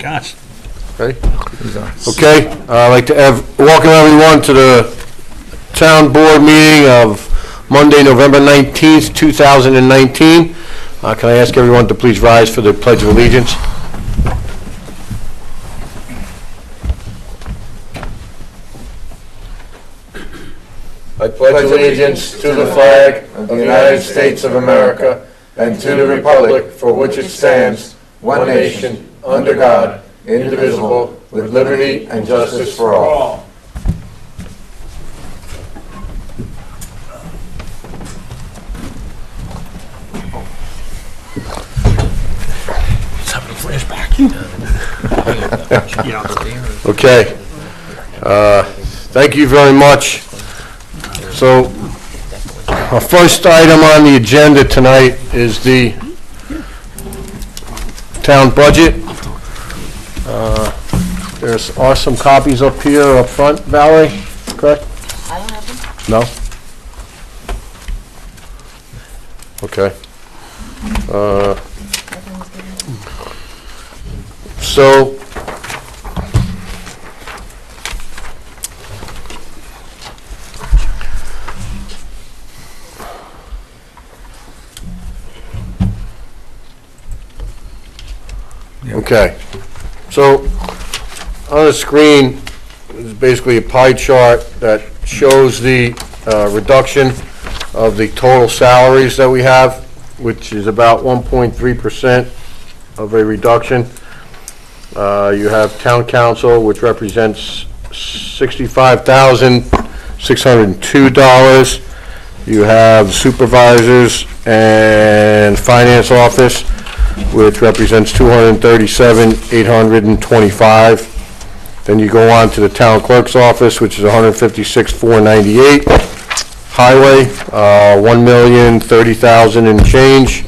gosh. Ready? Okay, I'd like to welcome everyone to the town board meeting of Monday, November 19th, 2019. Can I ask everyone to please rise for the Pledge of Allegiance? I pledge allegiance to the flag of the United States of America and to the republic for which it stands, one nation, under God, indivisible, with liberty and justice for all. Okay. Thank you very much. So, our first item on the agenda tonight is the town budget. There are some copies up here up front, Valerie, correct? I don't have them. No? Okay. So, okay. So, on the screen is basically a pie chart that shows the reduction of the total salaries that we have, which is about 1.3% of a reduction. You have town council, which represents $65,602. You have supervisors and finance office, which represents $237,825. Then you go on to the town clerk's office, which is $156,498. Highway, $1,030,000 and change.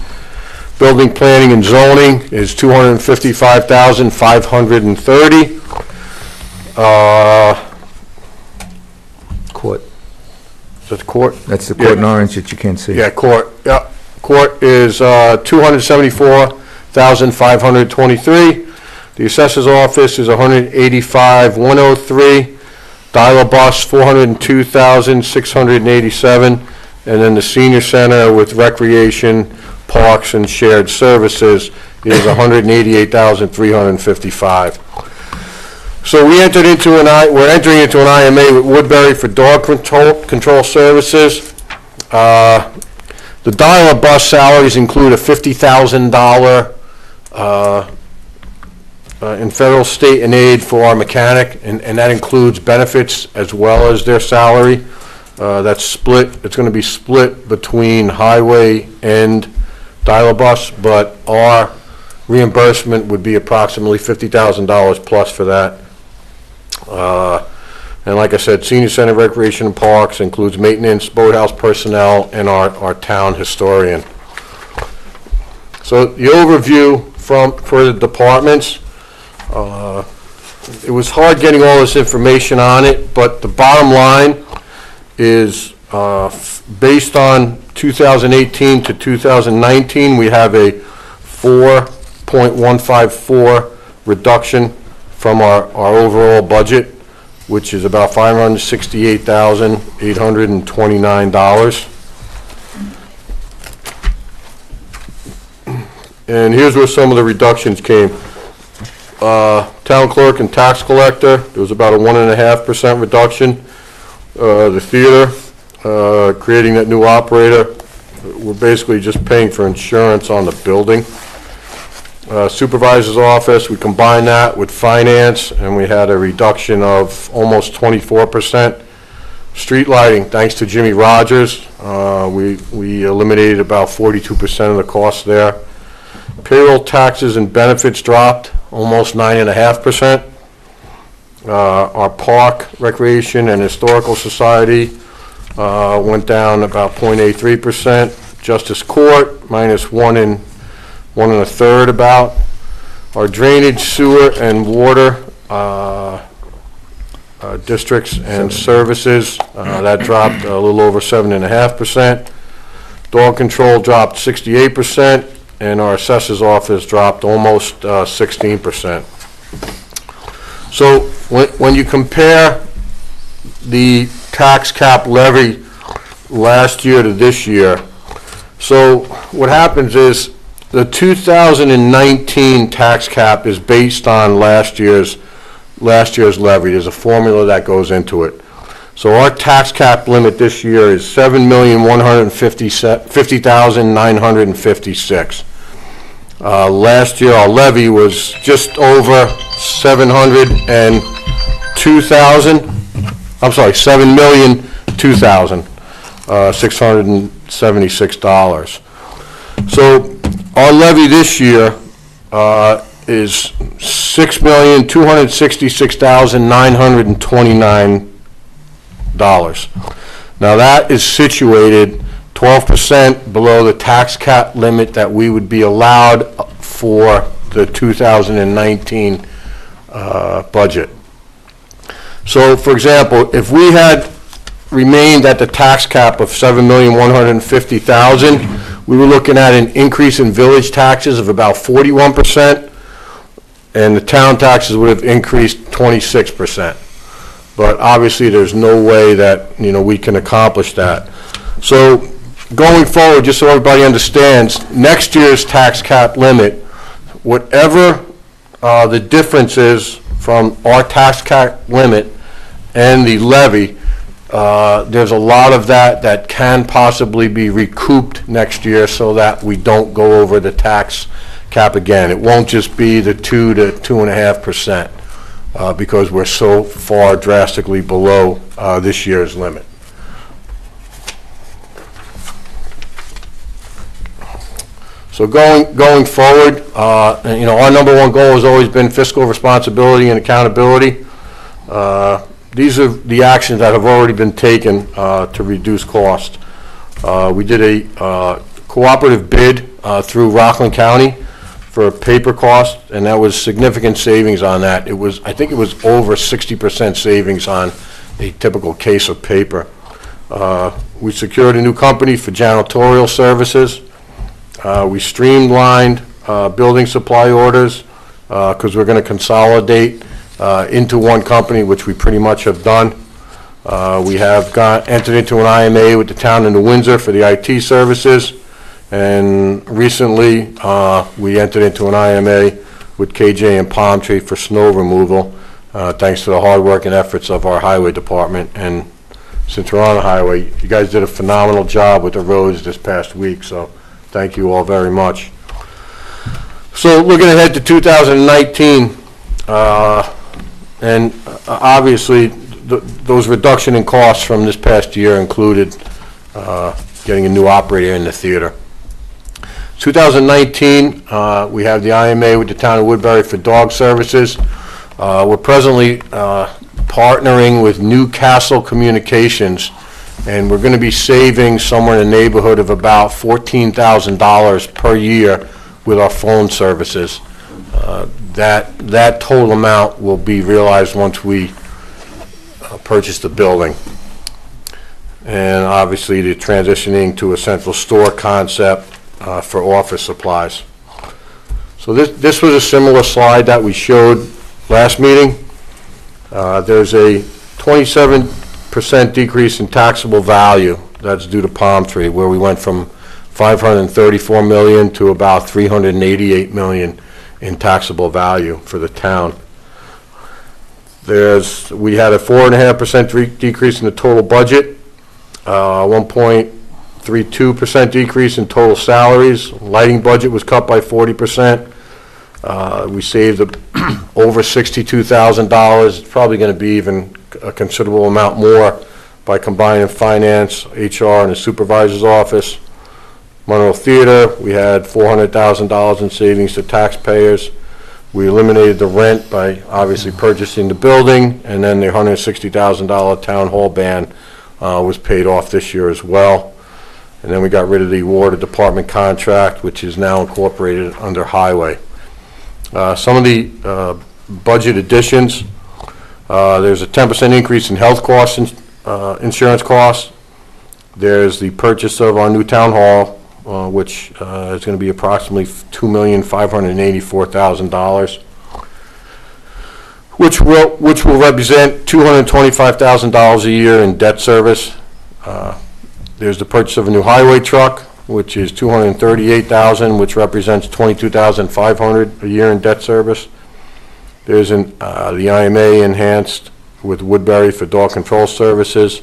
Building, planning, and zoning is $255,530. Court. Is that the court? That's the court in orange that you can't see. Yeah, court. Yeah, court is $274,523. The assessor's office is $185,103. Dial bus $402,687, and then the senior center with recreation, parks, and shared services is $188,355. So we're entering into an IMA with Woodbury for dog control services. The dial bus salaries include a $50,000 in federal, state, and aid for our mechanic, and that includes benefits as well as their salary. That's split. It's going to be split between highway and dial-a-bus, but our reimbursement would be approximately $50,000 plus for that. And like I said, senior center, recreation, and parks includes maintenance, boathouse personnel, and our town historian. So the overview for the departments. It was hard getting all this information on it, but the bottom line is based on 2018 to 2019, we have a 4.154 reduction from our overall budget, which is about $568,829. And here's where some of the reductions came. Town clerk and tax collector, there was about a 1.5% reduction. The theater, creating that new operator, we're basically just paying for insurance on the building. Supervisor's office, we combined that with finance, and we had a reduction of almost 24%. Street lighting, thanks to Jimmy Rogers, we eliminated about 42% of the cost there. Payroll, taxes, and benefits dropped almost 9.5%. Our park, recreation, and historical society went down about 0.83%. Justice court minus 1 1/3 about. Our drainage, sewer, and water districts and services, that dropped a little over 7.5%. Dog control dropped 68%, and our assessor's office dropped almost 16%. So when you compare the tax cap levy last year to this year, so what happens is the 2019 tax cap is based on last year's levy. There's a formula that goes into it. So our tax cap limit this year is $7,150,956. Last year, our levy was just over $7,002,676. So our levy this year is $6,266,929. Now that is situated 12% below the tax cap limit that we would be allowed for the 2019 budget. So, for example, if we had remained at the tax cap of $7,150,000, we were looking at an increase in village taxes of about 41%, and the town taxes would have increased 26%. But obviously, there's no way that, we can accomplish that. So, going forward, just so everybody understands, next year's tax cap limit, whatever the difference is from our tax cap limit and the levy, there's a lot of that can possibly be recouped next year so that we don't go over the tax cap again. It won't just be the 2 to 2.5%. Because we're so far drastically below this year's limit. So going forward, our number one goal has always been fiscal responsibility and accountability. These are the actions that have already been taken to reduce cost. We did a cooperative bid through Rockland County for paper cost, and that was significant savings on that. I think it was over 60% savings on a typical case of paper. We secured a new company for janitorial services. We streamlined building supply orders because we're going to consolidate into one company, which we pretty much have done. We have entered into an IMA with the town of New Windsor for the IT services. And recently, we entered into an IMA with KJ and Palm Tree for snow removal, thanks to the hard work and efforts of our highway department. And since we're on the highway, you guys did a phenomenal job with the roads this past week, so thank you all very much. So looking ahead to 2019, and obviously those reduction in costs from this past year included getting a new operator in the theater. 2019, we have the IMA with the town of Woodbury for dog services. We're presently partnering with Newcastle Communications, and we're going to be saving somewhere in the neighborhood of about $14,000 per year with our phone services. That total amount will be realized once we purchase the building. And obviously, the transitioning to a central store concept for office supplies. So this was a similar slide that we showed last meeting. There's a 27% decrease in taxable value. That's due to Palm Tree, where we went from $534 million to about $388 million in taxable value for the town. We had a 4.5% decrease in the total budget, 1.32% decrease in total salaries. Lighting budget was cut by 40%. We saved over $62,000. It's probably going to be even a considerable amount more by combining finance, HR, and the supervisor's office. Monroe Theater, we had $400,000 in savings to taxpayers. We eliminated the rent by obviously purchasing the building, and then the $160,000 town hall ban was paid off this year as well. And then we got rid of the water department contract, which is now incorporated under highway. Some of the budget additions, there's a 10% increase in health costs and insurance costs. There's the purchase of our new town hall, which is going to be approximately $2,584,000. which will represent $225,000 a year in debt service. There's the purchase of a new highway truck, which is $238,000, which represents $22,500 a year in debt service. There's the IMA enhanced with Woodbury for door control services.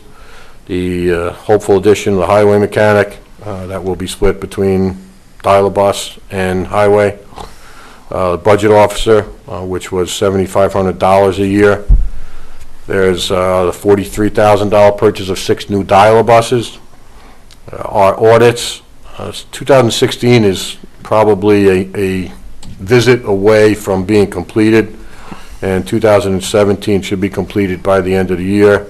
The hopeful addition of the highway mechanic that will be split between dial-a-bus and highway. Budget officer, which was $7,500 a year. There's the $43,000 purchase of 6 new dial-a-buses. Our audits, 2016 is probably a visit away from being completed, and 2017 should be completed by the end of the year.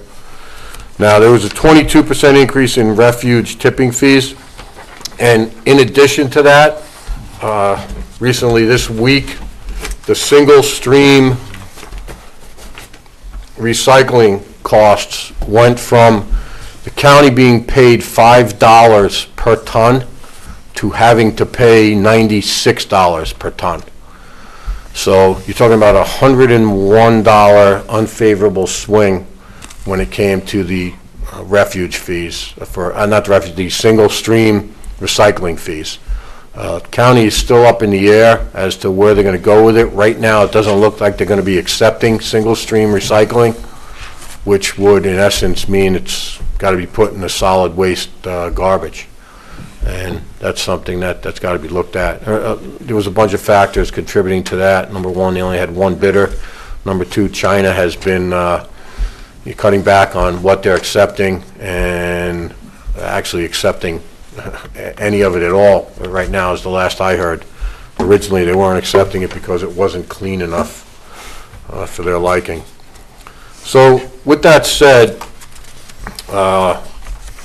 Now, there was a 22% increase in refuge tipping fees, and in addition to that, recently this week, the single stream recycling costs went from the county being paid $5 per ton to having to pay $96 per ton. So you're talking about a $101 unfavorable swing when it came to the refuge fees for, not the refuge, the single stream recycling fees. County is still up in the air as to where they're going to go with it. Right now, it doesn't look like they're going to be accepting single stream recycling, which would, in essence, mean it's got to be put in the solid waste garbage. And that's something that's got to be looked at. There was a bunch of factors contributing to that. Number one, they only had one bidder. Number two, China has been cutting back on what they're accepting and actually accepting any of it at all right now is the last I heard. Originally, they weren't accepting it because it wasn't clean enough for their liking. So with that said, our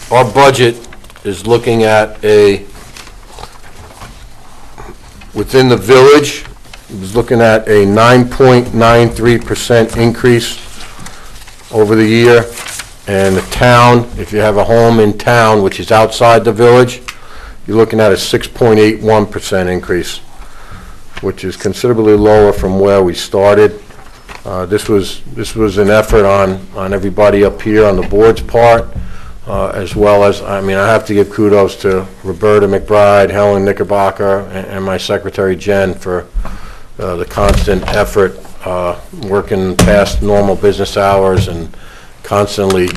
budget is looking at within the village, is looking at a 9.93% increase over the year. And the town, if you have a home in town, which is outside the village, you're looking at a 6.81% increase, which is considerably lower from where we started. This was an effort on everybody up here on the board's part, as well as, I mean, I have to give kudos to Roberta McBride, Helen Knickerbocker, and my secretary Jen for the constant effort, working past normal business hours and constantly,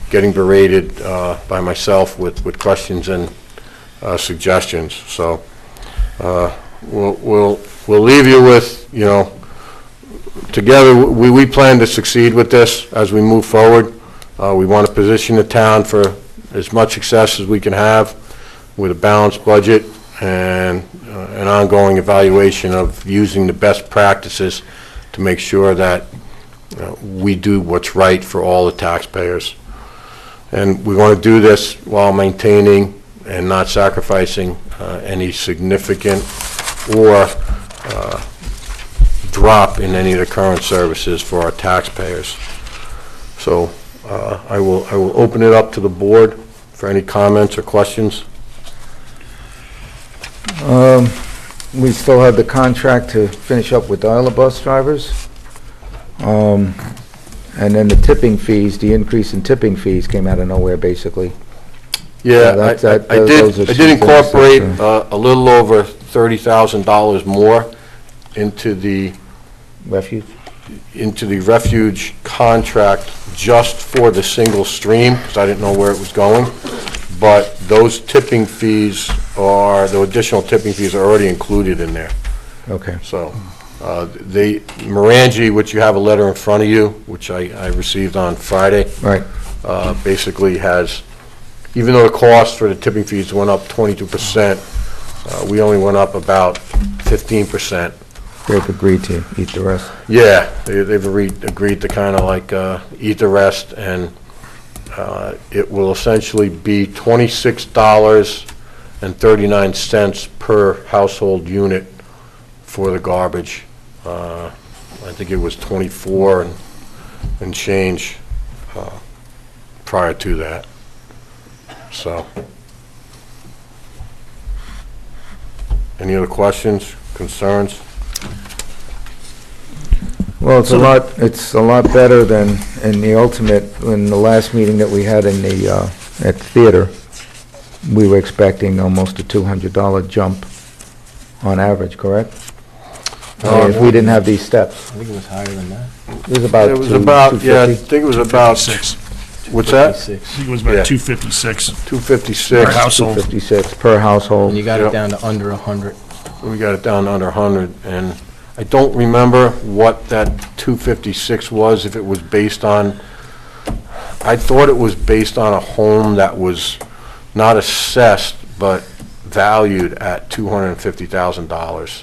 getting berated by myself with questions and suggestions. So we'll leave you with, together we plan to succeed with this as we move forward. We want to position the town for as much success as we can have with a balanced budget and an ongoing evaluation of using the best practices to make sure that we do what's right for all the taxpayers. And we want to do this while maintaining and not sacrificing any significant or drop in any of the current services for our taxpayers. So I will open it up to the board for any comments or questions. We still have the contract to finish up with dial-a-bus drivers. And then the tipping fees, the increase in tipping fees came out of nowhere, basically. Yeah, those I are did two incorporate things a little over $30,000 more into the refuge contract just for the single stream, because I didn't know where it was going. But those tipping fees the additional tipping fees are already included in there. Okay. So Morangi, which you have a letter in front of you, which I received on Friday, Right. basically has, even though the cost for the tipping fees went up 22%, we only went up about 15%. They've agreed to eat the rest. Yeah, they've agreed to kind of like eat the rest, and it will essentially be $26.39 per household unit for the garbage. I think it was 24 and change prior to that. So, any other questions, concerns? Well, it's a lot better than in the ultimate, in the last meeting that we had in the, at the theater. We were expecting almost a $200 jump on average, correct? I mean, if we didn't have these steps. I think it was higher than that. It was about It was about, yeah, I 250. think it was about, 56. what's that? 56. I think it was Yeah. about 256 per 256. household. 256 per household. And you got Yep. it down to under 100. We got it down to under 100, and I don't remember what that 256 was, if it was based on, I thought it was based on a home that was not assessed, but valued at $250,000.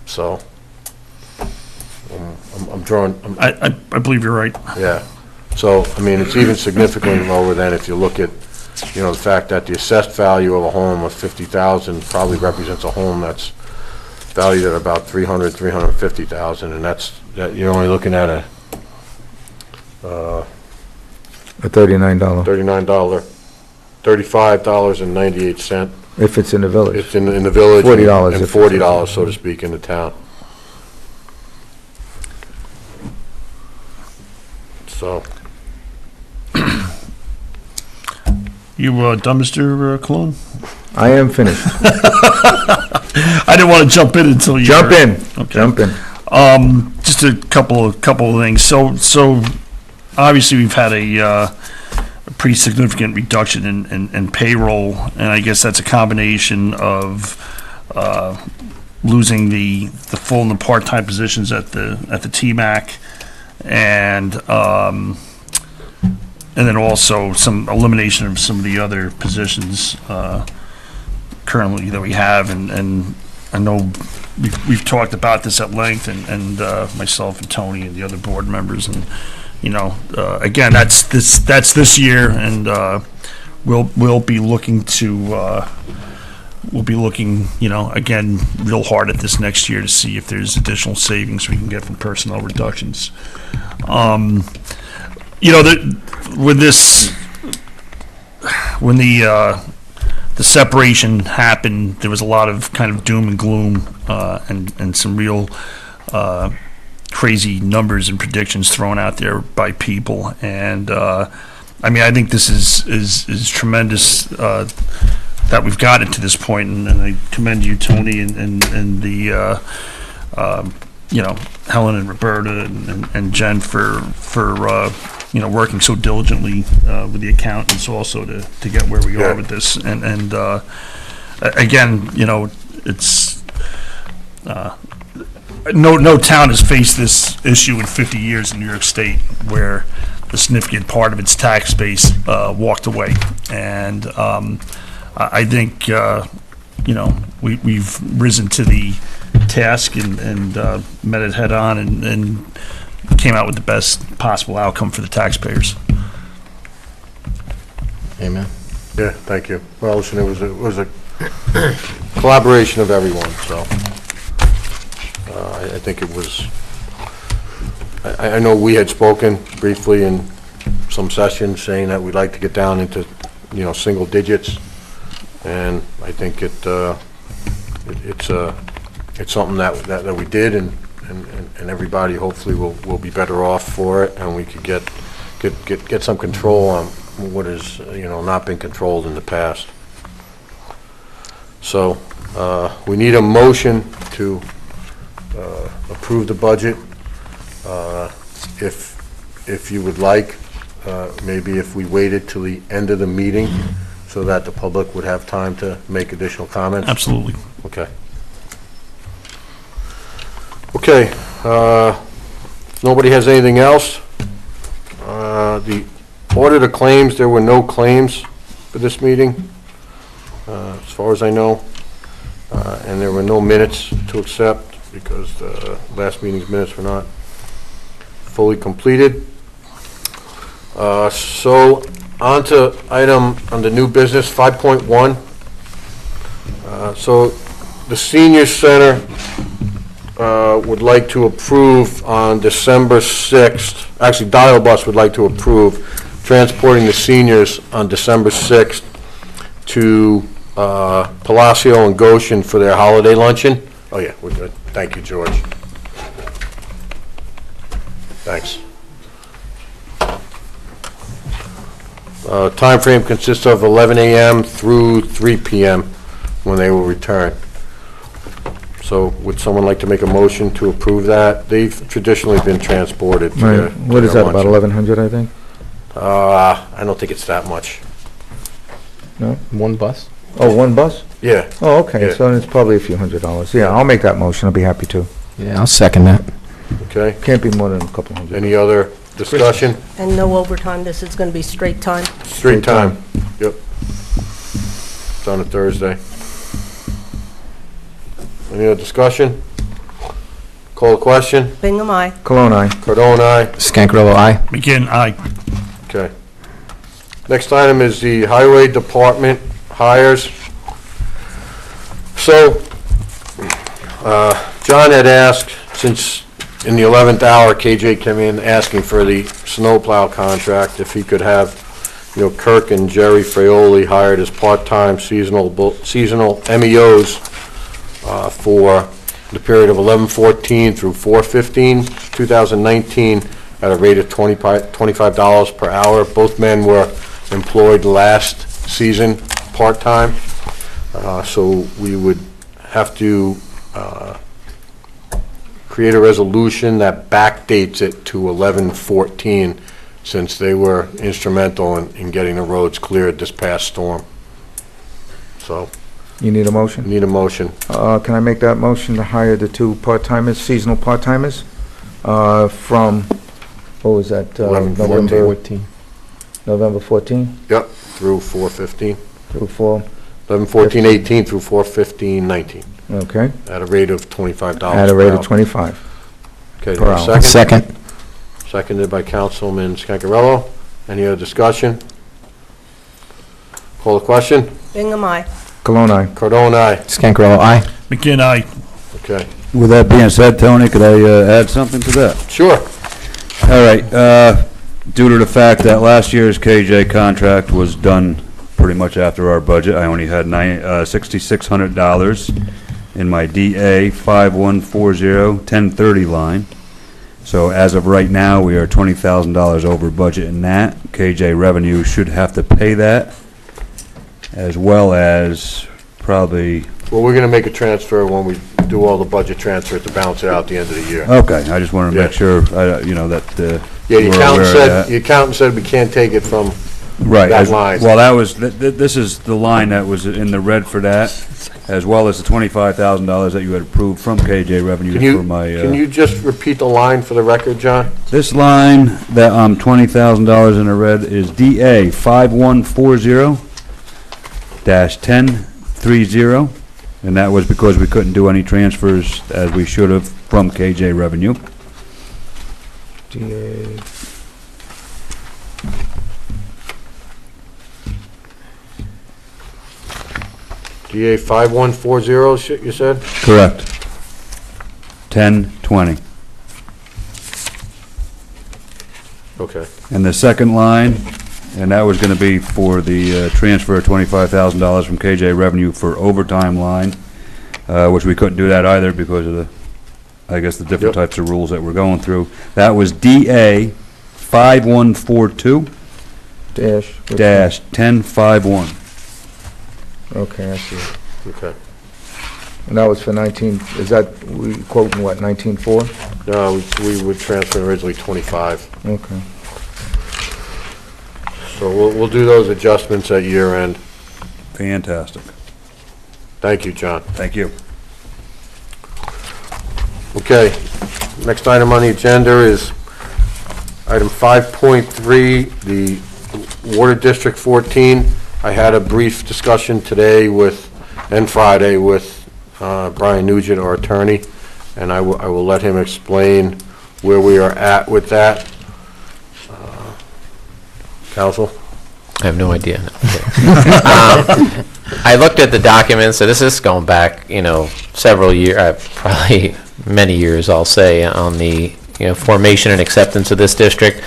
So, I'm drawing, I believe you're right. yeah. So, I mean, it's even significantly lower than if you look at, you know, the fact that the assessed value of a home of 50,000 probably represents a home that's valued at about 350,000, and that you're only looking at a A $39, $35.98. if it's in the village. It's in the village. $40 And if it's- $40, so to speak, in the town. So, You done, Mr. Cologne? I am finished. I didn't want to jump in until you. Jump in, Okay. jump in. Just a couple of things. So obviously we've had a pretty significant reduction in payroll, and I guess that's a combination of losing the full and the part-time positions at the TMAC, and then also some elimination of some of the other positions currently that we have, and I know we've talked about this at length, and myself and Tony and the other board members, and you know, again, that's this year, and we'll be looking to you know, again, real hard at this next year to see if there's additional savings we can get from personnel reductions. You know, when the separation happened, there was a lot of kind of doom and gloom, and some real crazy numbers and predictions thrown out there by people. And I mean, I think this is tremendous that we've gotten to this point, and I commend you, Tony, and the you know, Helen and Roberta and Jen for you know, working so diligently with the accountants also to get where we Yeah. are with this. And again, you know, it's no town has faced this issue in 50 years in New York State, where a significant part of its tax base walked away. And I think you know, we've risen to the task and met it head on, and came out with the best possible outcome for the taxpayers. Amen. yeah, thank you. Well, listen, it was a collaboration of everyone, so I think it was, I know we had spoken briefly in some sessions saying that we'd like to get down into, you know, single digits, and I think it's something that we did, and everybody hopefully will be better off for it, and we could get some control on what is, you know, not been controlled in the past. So, we need a motion to approve the budget. If you would like, maybe if we waited till the end of the meeting so that the public would have time to make additional comments. Absolutely. Okay. Okay, if nobody has anything else, the audit of claims, there were no claims for this meeting, as far as I know, and there were no minutes to accept because the last meeting's minutes were not fully completed. So, on to item on the new business, 5.1. So, the senior center would like to approve on December 6th, actually Dial Bus would like to approve transporting the seniors on December 6th to Palacio and Goshen for their holiday luncheon. Oh yeah, we're good. Thank you, George. Thanks. Timeframe consists of 11 a.m. through 3 p.m. when they will return. So would someone like to make a motion to approve that? They've traditionally been transported to Right. their... What is that, about 1,100, I think? I don't think it's that much. One bus? Oh, one bus? Yeah. Oh, okay, Yeah. so it's probably a few $100s. Yeah, I'll make that motion, I'll be happy to. Yeah, I'll second that. Okay. Can't be more than a couple hundred. Any other discussion? And no overtime, this is going to be straight time? Straight time. Yep. It's on a Thursday. Any other discussion? Call the question. Bingham, aye. Cologne, aye. Cardone, aye. Scancarello, aye. McGinn, aye. Okay. Next item is the Highway Department hires. So, John had asked, since in the 11th hour, KJ came in asking for the snowplow contract, if he could have, Kirk and Jerry Fraioli hired as part-time seasonal MEOs for the period of 11/14 through 4/15/2019 at a rate of $25 per hour. Both men were employed last season part-time, so we would have to create a resolution that backdates it to 11/14, since they were instrumental in getting the roads cleared this past storm. So, You need a motion? need a motion. Can I make that motion to hire the two part-timers, seasonal part-timers, from, what was that? 11/14. November 14 Yep, through 4/15. through 4, 11/14/18 through 4/15/19, okay, at a rate of $25 at a rate per of hour. 25. Okay, per do I have a hour. second? Second. Seconded by Councilman Scancarello. Any other discussion? Call the question. Bingham, aye. Cologne, aye. Cardone, aye. Scancarello, aye. McGinn, aye. Okay. With that being said, Tony, could I add something to that? Sure. All right, due to the fact that last year's KJ contract was done pretty much after our budget, I only had $6,600 in my DA 5140-1030 line. So as of right now, we are $20,000 over budget in that. KJ revenue should have to pay that, as well as probably, Well, we're going to make a transfer when we do all the budget transfer to balance it out at the end of the year. okay, I just wanted to make Yeah. sure, that Yeah, the we're accountant aware of said, that. the accountant said we can't take it from, Right. that line. Well, that was, this is the line that was in the red for that, as well as the $25,000 that you had approved from KJ revenue can you, for my, can you just repeat the line for the record, John? this line that I'm $20,000 in the red is DA 5140-1030, and that was because we couldn't do any transfers as we should have from KJ revenue. DA, DA 5140, you said? Correct. 1020. Okay. And the second line, and that was gonna be for the transfer of $25,000 from KJ revenue for overtime line, which we couldn't do that either because of the, I guess, the different Yep. types of rules that we're going through. That was DA 5142 dash. dash 1051. Okay, I see. Okay. And that was for 19, is that, we quoting what, 19.4? No, we would transfer originally 25. Okay. So we'll do those adjustments at year end. Fantastic. Thank you, John. Thank you. Okay, next item on the agenda is item 5.3, the Water District 14. I had a brief discussion today and Friday with Brian Nugent, our attorney, and I will let him explain where we are at with that. Counsel? I have no idea. No, I looked at the documents, so this is going back, several years, probably many years, I'll say, on the, formation and acceptance of this district.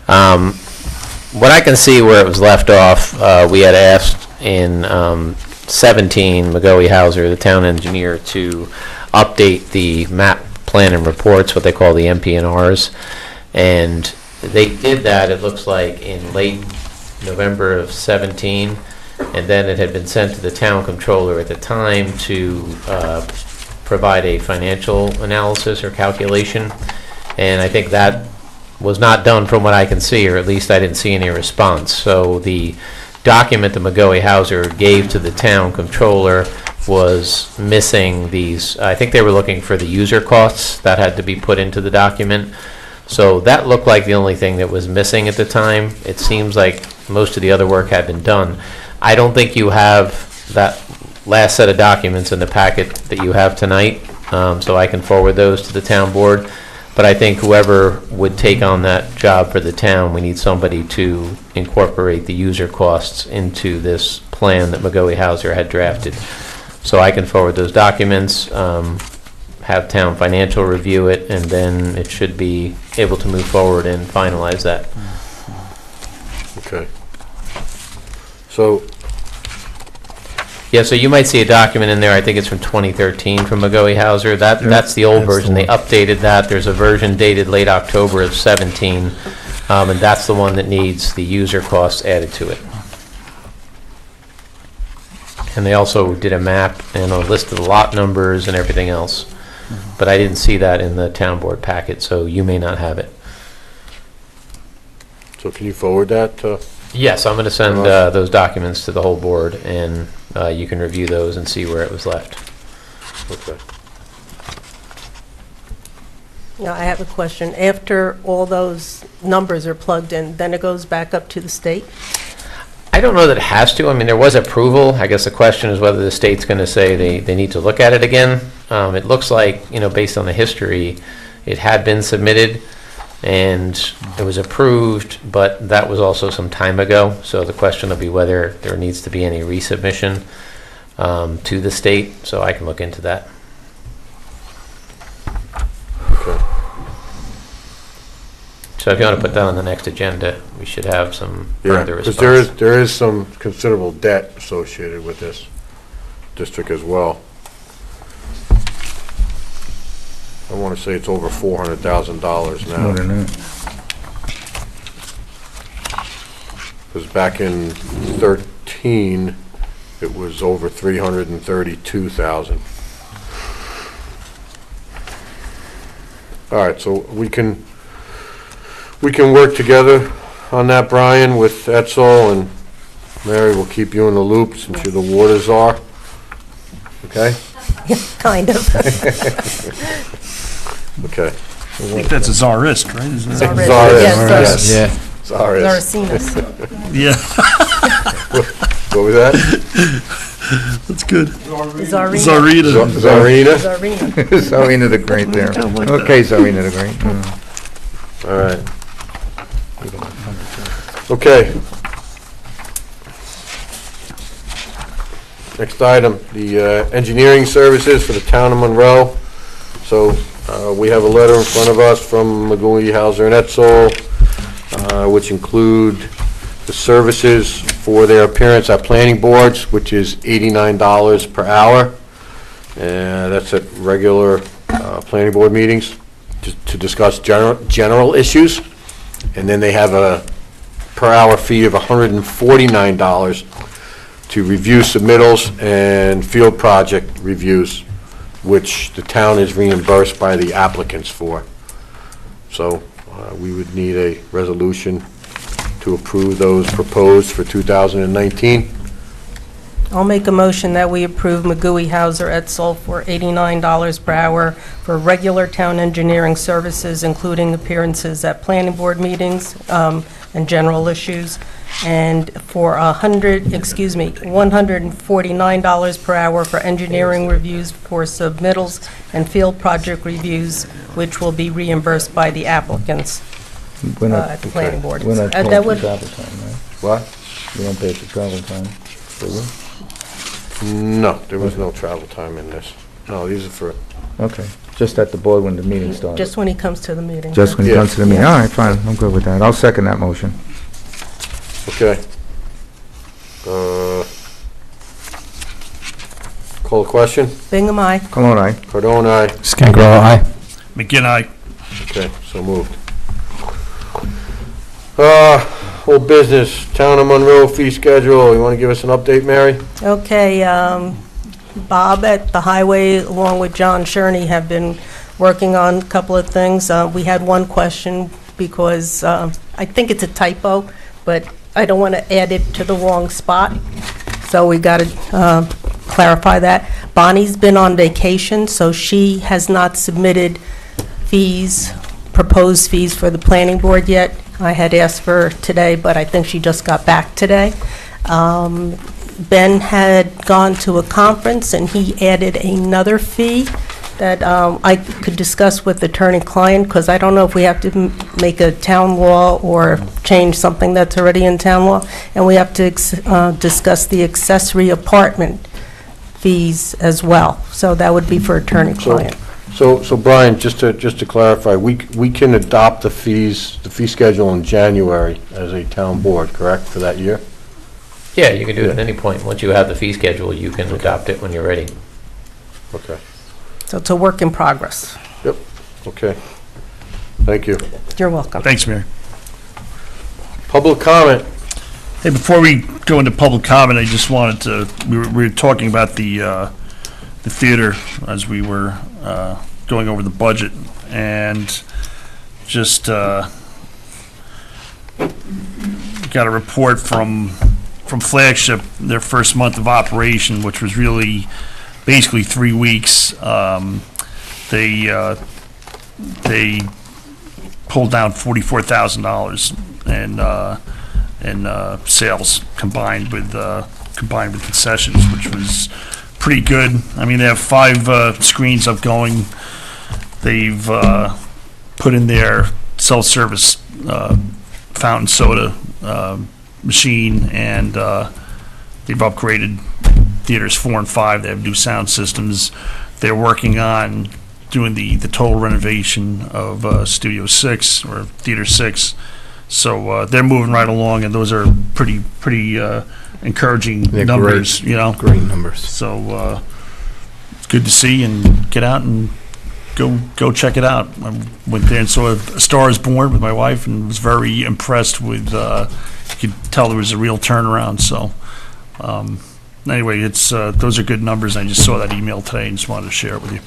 What I can see where it was left off, we had asked in 17, McGoey Hauser, the town engineer, to update the map plan and reports, what they call the MPNRs. And they did that, it looks like, in late November of 17, and then it had been sent to the town controller at the time to provide a financial analysis or calculation. And I think that was not done from what I can see, or at least I didn't see any response. So the document that McGoey Hauser gave to the town controller was missing these, I think they were looking for the user costs that had to be put into the document. So that looked like the only thing that was missing at the time. It seems like most of the other work had been done. I don't think you have that last set of documents in the packet that you have tonight, so I can forward those to the town board. But I think whoever would take on that job for the town, we need somebody to incorporate the user costs into this plan that McGoey Hauser had drafted. So I can forward those documents, have town financial review it, and then it should be able to move forward and finalize that. Okay. So, Yeah, so you might see a document in there, I think it's from 2013 from McGoey Hauser. That's the old version. They updated that. There's a version dated late October of 17, and that's the one that needs the user costs added to it. And they also did a map and a list of the lot numbers and everything else. But I didn't see that in the town board packet, so you may not have it. so can you forward that? Yes, I'm going to send those documents to the whole board, and you can review those and see where it was left. Okay. Now, I have a question. After all those numbers are plugged in, then it goes back up to the state? I don't know that it has to. I mean, there was approval. I guess the question is whether the state's going to say they need to look at it again. It looks like, based on the history, it had been submitted and it was approved, but that was also some time ago. So the question will be whether there needs to be any resubmission to the state. So I can look into that. Okay. So if you want to put that on the next agenda, we should have some Yeah, further because response. there is some considerable debt associated with this district as well. I want to say it's over $400,000 More now. than that. Because back in 13, it was over 332,000. All right, so we can work together on that, Brian, with Etzel, and Mary will keep you in the loop since you're the water czar. Okay? Kind of. Okay. I think that's a czarist, right? Is that- Czarist, Czarist, yes, yes. Yeah. Czarist. Zarasinus. Yeah, What was that? that's good. Zarina. Zarita. Zarina? Zarina. Zarina the Great there. I like that. Okay, Zarina the Great. All right. Okay. Next item, the engineering services for the town of Monroe. So we have a letter in front of us from McGoey, Hauser, and Etzel, which include the services for their appearance at planning boards, which is $89 per hour. And that's at regular planning board meetings to discuss general issues. And then they have a per-hour fee of $149 to review submittals and field project reviews, which the town is reimbursed by the applicants for. So we would need a resolution to approve those proposed for 2019. I'll make a motion that we approve McGoey Hauser Etzel for $89 per hour for regular town engineering services, including appearances at planning board meetings and general issues, and for $149 per hour for engineering reviews for submittals and field project reviews, which will be reimbursed by the applicants We're not, at the planning board. we're not That paying for would- travel time, right? What? We don't pay for travel time, do we? No, there was no travel time in this. No, these are for, Okay, just at the board when the meeting starts. Just when he comes to the meeting. Just when it Yeah. comes to the meeting. All right, fine, I'm good with that. I'll second that motion. okay. Call the question? Bingham, aye. Come on, aye. Cardone, aye. Scangarello, aye. McGinn, aye. Okay, so moved. Old business, Town of Monroe fee schedule. You want to give us an update, Mary? Okay, Bob at the highway, along with John Sherney, have been working on a couple of things. We had one question because I think it's a typo, but I don't want to add it to the wrong spot, so we got to clarify that. Bonnie's been on vacation, so she has not submitted fees, proposed fees for the planning board yet. I had asked for today, but I think she just got back today. Ben had gone to a conference, and he added another fee that I could discuss with attorney-client, because I don't know if we have to make a town law or change something that's already in town law, and we have to discuss the accessory apartment fees as well. So that would be for attorney-client. So Brian, just to clarify, we can adopt the fee schedule in January as a town board, correct, for that year? Yeah, you can do it at any point. Once you have the fee schedule, you can adopt it when you're ready. Okay. So it's a work in progress. Yep, okay. Thank you. You're welcome. Thanks, Mary. Public comment. Hey, before we go into public comment, I just wanted to, we were talking about the theater as we were going over the budget, and just got a report from Flagship, their first month of operation, which was really basically 3 weeks. They pulled down $44,000 in sales combined with concessions, which was pretty good. I mean, they have 5 screens up going. They've put in their self-service fountain soda machine, and they've upgraded theaters 4 and 5. They have new sound systems. They're working on doing the total renovation of Studio 6 or Theater 6. So they're moving right along, and those are pretty encouraging They're numbers, great. you know. Great numbers. So it's good to see, and get out and go check it out. I went there and saw A Star Is Born with my wife, and was very impressed with. You could tell there was a real turnaround. So anyway, it's those are good numbers. I just saw that email today and just wanted to share it with you.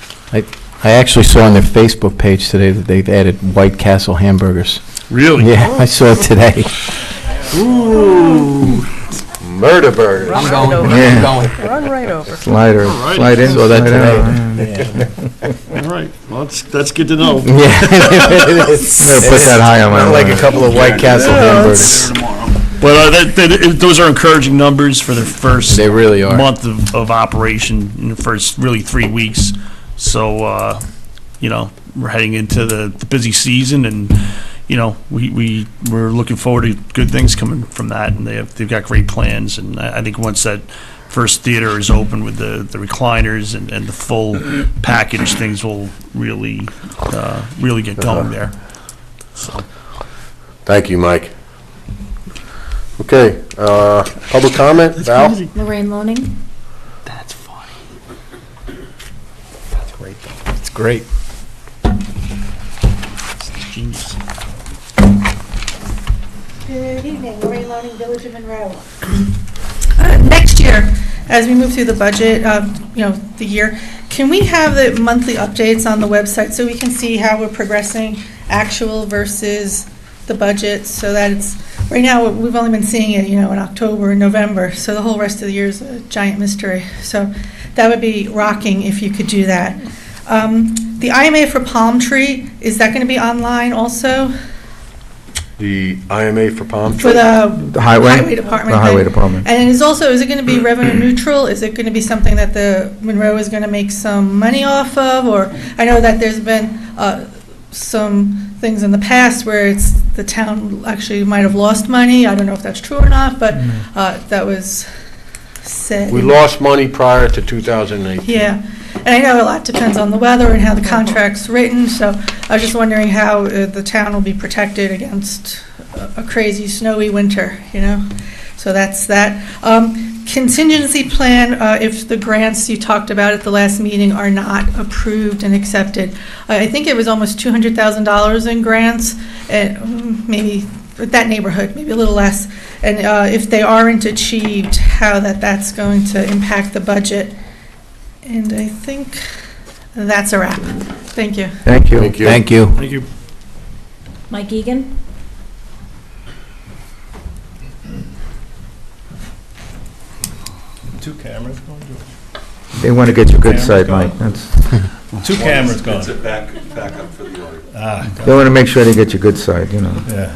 I actually saw on their Facebook page today that they've added White Castle hamburgers. Really? Yeah, I saw it today. Ooh, murder burgers. Run right over. Yeah. Run right over. Slider, right. slide in, Saw that slide out. today. All right. Well, that's good to know. Yeah. I'm gonna put that high on my Like list. a couple of White Castle hamburgers. But those are encouraging numbers for their first They really are. month of operation, in the first really 3 weeks. So, we're heading into the busy season, and, we're looking forward to good things coming from that, and they've got great plans. And I think once that first theater is open with the recliners and the full package, things will really get going there. Thank you, Mike. Okay, public comment, Val? Lorraine Loning. That's funny. That's great. It's great. Genius. Good evening, Lorraine Loning, Village of Monroe. Next year, as we move through the budget, the year, can we have the monthly updates on the website so we can see how we're progressing, actual versus the budget, so that it's, right now, we've only been seeing it, in October and November, so the whole rest of the year is a giant mystery. So that would be rocking if you could do that. The IMA for Palm Tree, is that going to be online also? The IMA for Palm For Tree? the Highway department? The highway thing? department. And is it going to be revenue neutral? Is it going to be something that the Monroe is going to make some money off of? Or, I know that there's been some things in the past where the town actually might have lost money. I don't know if that's true or not, but that was said. We lost money prior to 2018. Yeah, and I know a lot depends on the weather and how the contract's written, so I was just wondering how the town will be protected against a crazy snowy winter, So that's that. Contingency plan, if the grants you talked about at the last meeting are not approved and accepted. I think it was almost $200,000 in grants, maybe that neighborhood, maybe a little less. And if they aren't achieved, how that's going to impact the budget. And I think that's a wrap. Thank you. Thank you. Thank you. Thank you. Thank you. Mike Egan? Two cameras going? They want to get your good side, Mike. That's, Two cameras going. It's a backup for the audio. they want to make sure they get your good side, you know. Yeah.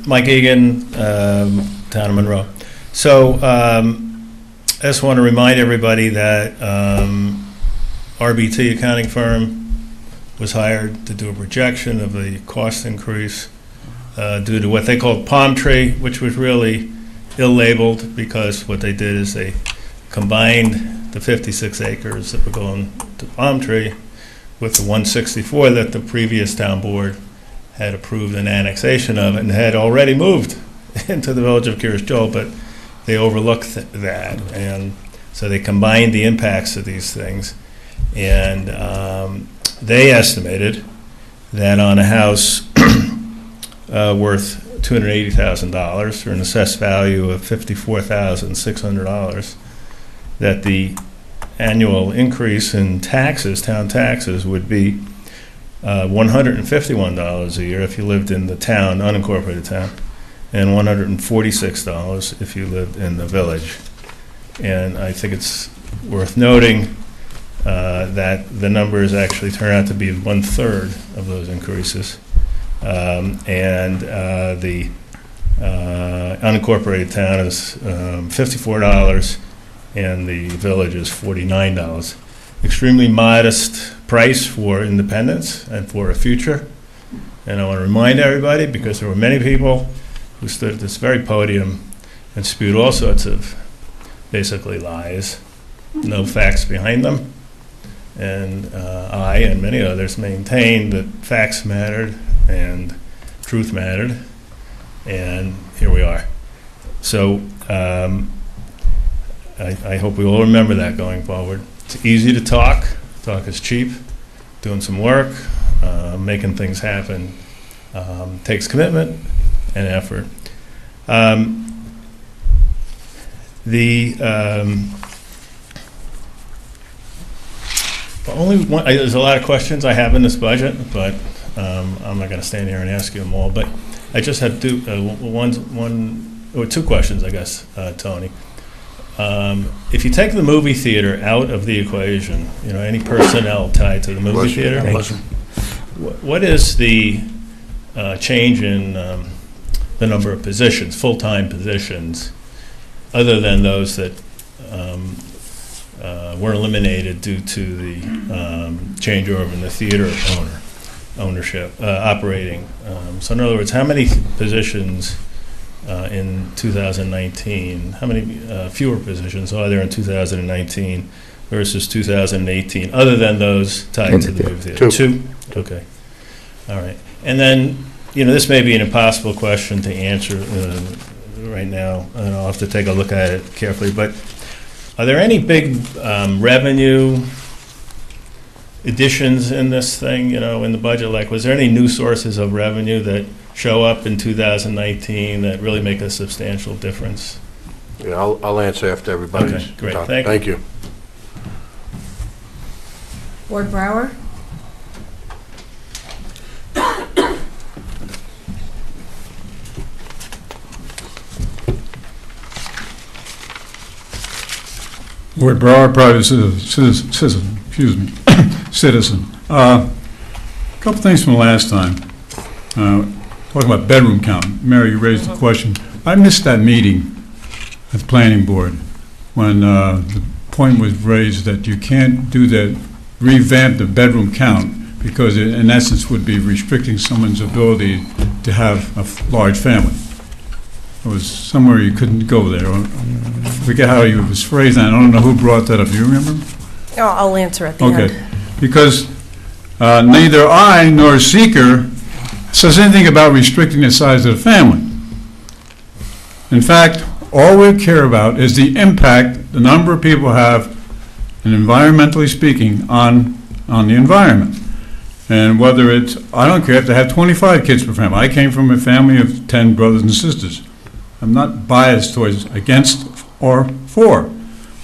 Mike Egan, Town of Monroe. So I just want to remind everybody that RBT accounting firm was hired to do a projection of the cost increase due to what they called Palm Tree, which was really ill-labeled because what they did is they combined the 56 acres that were going to Palm Tree with the 164 that the previous town board had approved an annexation of and had already moved into the village of Curious Joel, but they overlooked that. And so they combined the impacts of these things. And they estimated that on a house worth $280,000 for an assessed value of $54,600, that the annual increase in taxes, town taxes, would be $151 a year if you lived in the town, unincorporated town, and $146 if you lived in the village. And I think it's worth noting that the numbers actually turn out to be 1/3 of those increases. And the unincorporated town is $54 and the village is $49. Extremely modest price for independence and for a future. And I want to remind everybody, because there were many people who stood at this very podium and spewed all sorts of basically lies, no facts behind them. And I and many others maintained that facts mattered and truth mattered, and here we are. So I hope we all remember that going forward. It's easy to talk. Talk is cheap. Doing some work, making things happen, takes commitment and effort. There's a lot of questions I have in this budget, but I'm not going to stand here and ask you them all. But I just have two questions, I guess, Tony. If you take the movie theater out of the equation, any personnel tied to the movie theater, what is the change in the number of positions, full-time positions, other than those that were eliminated due to the changeover in the theater ownership, operating? So in other words, how many positions in 2019, how many fewer positions are there in 2019 versus 2018, other than those tied to the movie theater? Two. Okay. All right. And then, this may be an impossible question to answer right now, and I'll have to take a look at it carefully, but are there any big revenue additions in this thing, in the budget? Like, was there any new sources of revenue that show up in 2019 that really make a substantial difference? Yeah, I'll answer after everybody's Okay, great. done. Thank you. Ward Brower? Ward Brower, private citizen. Couple things from last time. Talking about bedroom count. Mary, you raised the question. I missed that meeting at the planning board when the point was raised that you can't do that, revamp the bedroom count, because it, in essence, would be restricting someone's ability to have a large family. It was somewhere you couldn't go there. I forget how it was phrased, and I don't know who brought that up. Do you remember? I'll answer at the end. Okay, because neither I nor Seeker says anything about restricting the size of the family. In fact, all we care about is the impact the number of people have, and environmentally speaking, on the environment. And whether it's, I don't care if they have 25 kids per family. I came from a family of 10 brothers and sisters. I'm not biased towards against or for,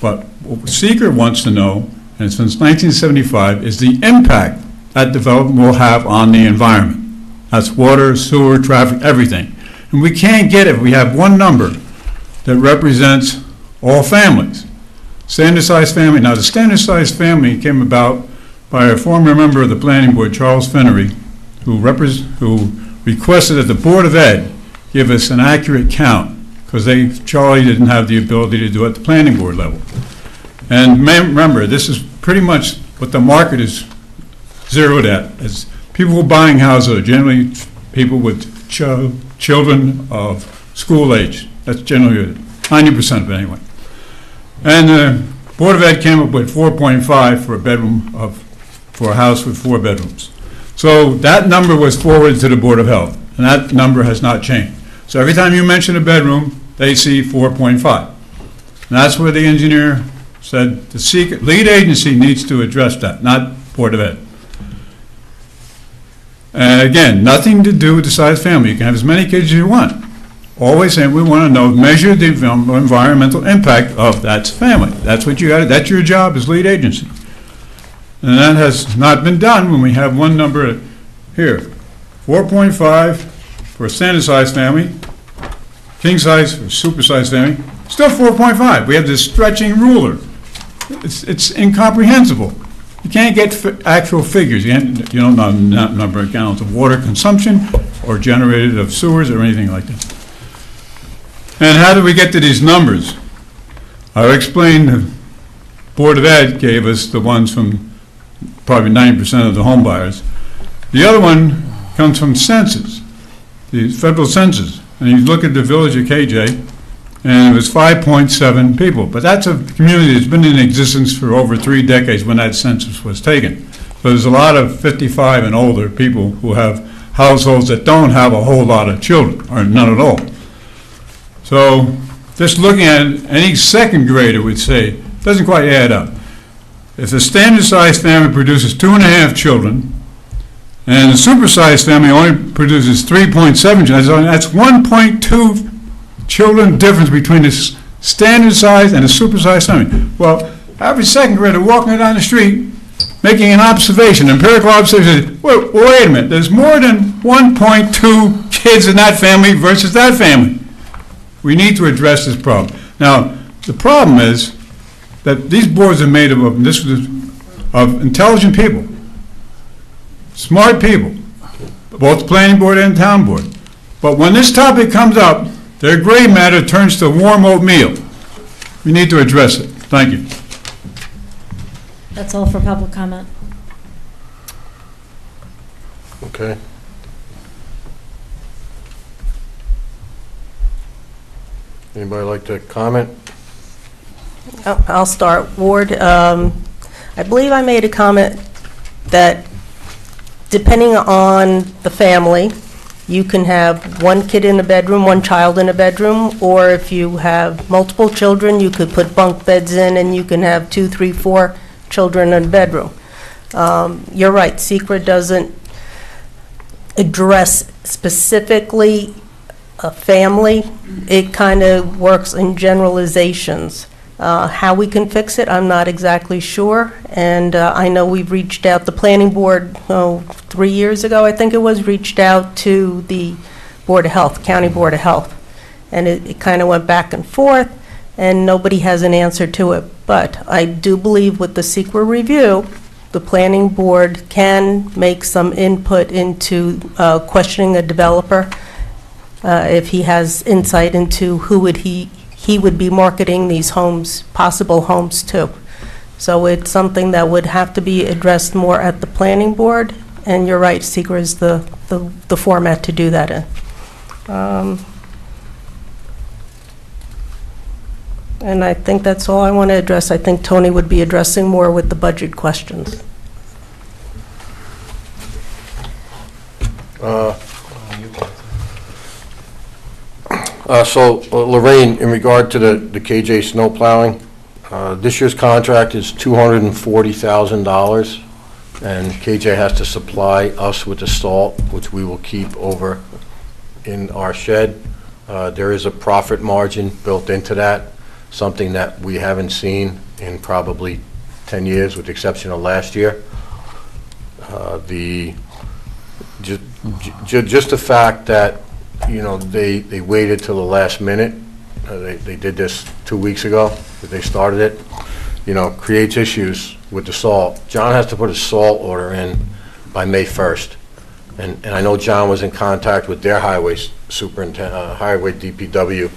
but what Seeker wants to know, and since 1975, is the impact that development will have on the environment. That's water, sewer, traffic, everything. And we can't get it if we have one number that represents all families. Standard-sized family, now the standard-sized family came about by a former member of the planning board, Charles Finnery, who requested that the Board of Ed give us an accurate count, because Charlie didn't have the ability to do it at the planning board level. And remember, this is pretty much what the market is zeroed at, is people who are buying houses are generally people with children of school age. That's generally 90% of it anyway. And the Board of Ed came up with 4.5 for a bedroom for a house with 4 bedrooms. So that number was forwarded to the Board of Health, and that number has not changed. So every time you mention a bedroom, they see 4.5. And that's where the engineer said the lead agency needs to address that, not Board of Ed. And again, nothing to do with the size family. You can have as many kids as you want. Always saying we want to know, measure the environmental impact of that family. That's what you got. That's your job as lead agency. And that has not been done when we have one number here, 4.5 for a standard size family, king size for super size family, still 4.5. We have this stretching ruler. It's incomprehensible. You can't get actual figures. You don't know number of gallons of water consumption or generated of sewers or anything like that. And how did we get to these numbers? I'll explain. The Board of Ed gave us the ones from probably 90% of the home buyers. The other one comes from census, the federal census. And you look at the village of KJ, and it was 5.7 people. But that's a community that's been in existence for over 3 decades when that census was taken. So there's a lot of 55 and older people who have households that don't have a whole lot of children, or none at all. So just looking at it, any second grader would say, it doesn't quite add up. If a standard-sized family produces 2.5 children, and a super-sized family only produces 3.7 children, that's 1.2 children difference between the standard-sized and a super-sized family. Well, average second grader walking down the street, making an observation, empirical observation, wait a minute, there's more than 1.2 kids in that family versus that family. We need to address this problem. Now, the problem is that these boards are made of intelligent people, smart people, both planning board and town board. But when this topic comes up, their gray matter turns to warm oatmeal. We need to address it. Thank you. That's all for public comment. Okay. Anybody like to comment? I'll start. Ward, I believe I made a comment that depending on the family, you can have one kid in a bedroom, one child in a bedroom, or if you have multiple children, you could put bunk beds in and you can have 2, 3, 4 children in a bedroom. You're right, SECRA doesn't address specifically a family. It kind of works in generalizations. How we can fix it, I'm not exactly sure. And I know we've reached out, the planning board, 3 years ago, I think it was, reached out to the Board of Health, County Board of Health. And it kind of went back and forth, and nobody has an answer to it. But I do believe with the SECRA review, the planning board can make some input into questioning a developer if he has insight into who would he would be marketing these homes, possible homes to. So it's something that would have to be addressed more at the planning board, and you're right, SECRA is the format to do that in. And I think that's all I want to address. I think Tony would be addressing more with the budget questions. So Lorraine, in regard to the KJ snow plowing, this year's contract is $240,000 and KJ has to supply us with the salt, which we will keep over in our shed. There is a profit margin built into that, something that we haven't seen in probably 10 years, with the exception of last year. Just the fact that, you know, they waited till the last minute. They did this 2 weeks ago, that they started it, you know, creates issues with the salt. John has to put a salt order in by May 1st. And I know John was in contact with their highway superintendent, highway DPW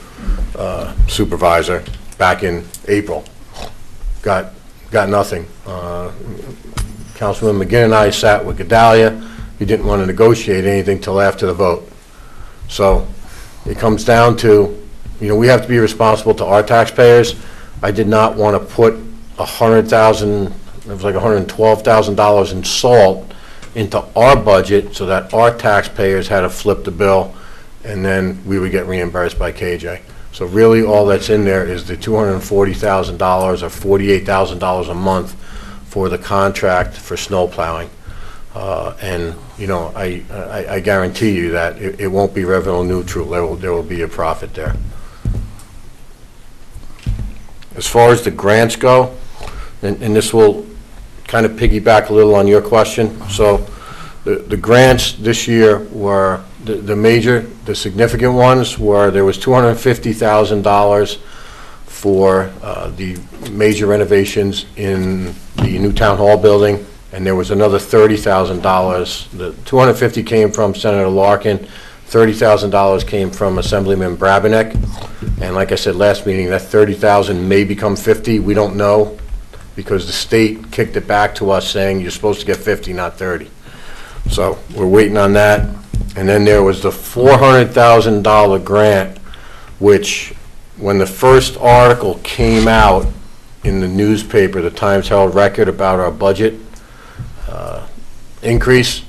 supervisor back in April. Got nothing. Councilman McGinn and I sat with Gedalia. He didn't want to negotiate anything till after the vote. So it comes down to, you know, we have to be responsible to our taxpayers. I did not want to put $100,000, it was like $112,000 in salt into our budget so that our taxpayers had to flip the bill and then we would get reimbursed by KJ. So really all that's in there is the $240,000 or $48,000 a month for the contract for snow plowing. And, you know, I guarantee you that it won't be revenue neutral. There will be a profit there. As far as the grants go, and this will kind of piggyback a little on your question. So the grants this year were, the significant ones were, there was $250,000 for the major renovations in the new town hall building, and there was another $30,000. The $250,000 came from Senator Larkin, $30,000 came from Assemblyman Brabenec, and like I said last meeting, that $30,000 may become $50,000. We don't know, because the state kicked it back to us saying you're supposed to get $50,000, not $30,000. So we're waiting on that. And then there was the $400,000 grant, which when the first article came out in the newspaper, the Times Herald Record, about our budget increase,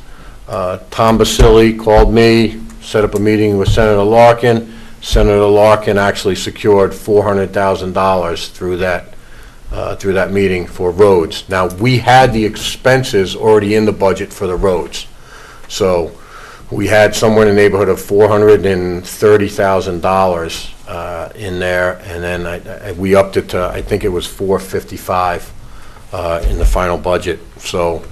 Tom Basile called me, set up a meeting with Senator Larkin. Senator Larkin actually secured $400,000 through that meeting for roads. Now, we had the expenses already in the budget for the roads. So we had somewhere in the neighborhood of $430,000 in there, and then we upped it to, I think it was $455 in the final budget. So,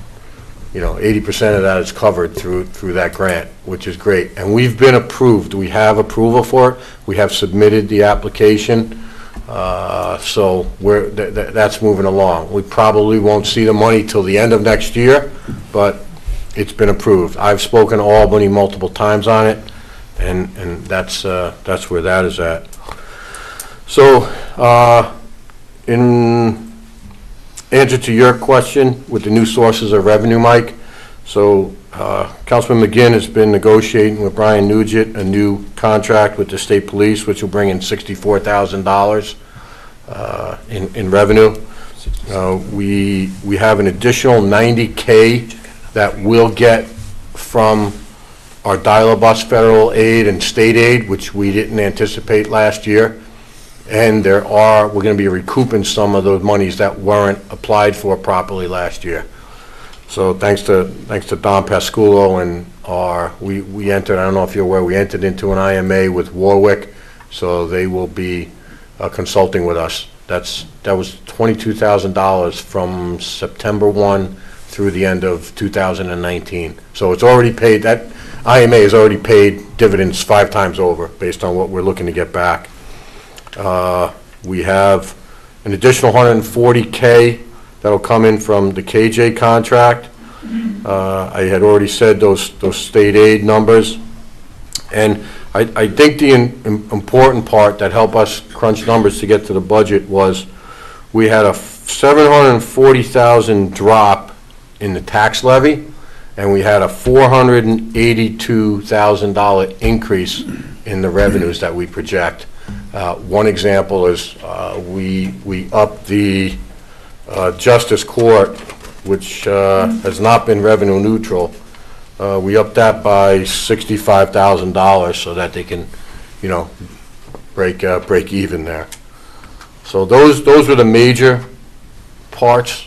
you know, 80% of that is covered through that grant, which is great. And we've been approved. We have approval for it. We have submitted the application. So that's moving along. We probably won't see the money till the end of next year, but it's been approved. I've spoken to Albany multiple times on it, and that's where that is at. So, in answer to your question with the new sources of revenue, Mike, so Councilman McGinn has been negotiating with Brian Nugent a new contract with the state police, which will bring in $64,000 in revenue. We have an additional $90K that we'll get from our dial-a-bus federal aid and state aid, which we didn't anticipate last year. And we're going to be recouping some of those monies that weren't applied for properly last year. So thanks to Don Pasculo and we entered, I don't know if you're aware, we entered into an IMA with Warwick, so they will be consulting with us. That was $22,000 from September 1 through the end of 2019. So it's already paid, that IMA has already paid dividends 5 times over based on what we're looking to get back. We have an additional $140K that'll come in from the KJ contract. I had already said those state aid numbers. And I think the important part that helped us crunch numbers to get to the budget was we had a $740,000 drop in the tax levy, and we had a $482,000 increase in the revenues that we project. One example is we upped the Justice Court, which has not been revenue neutral. We upped that by $65,000 so that they can, you know, break even there. So those were the major parts.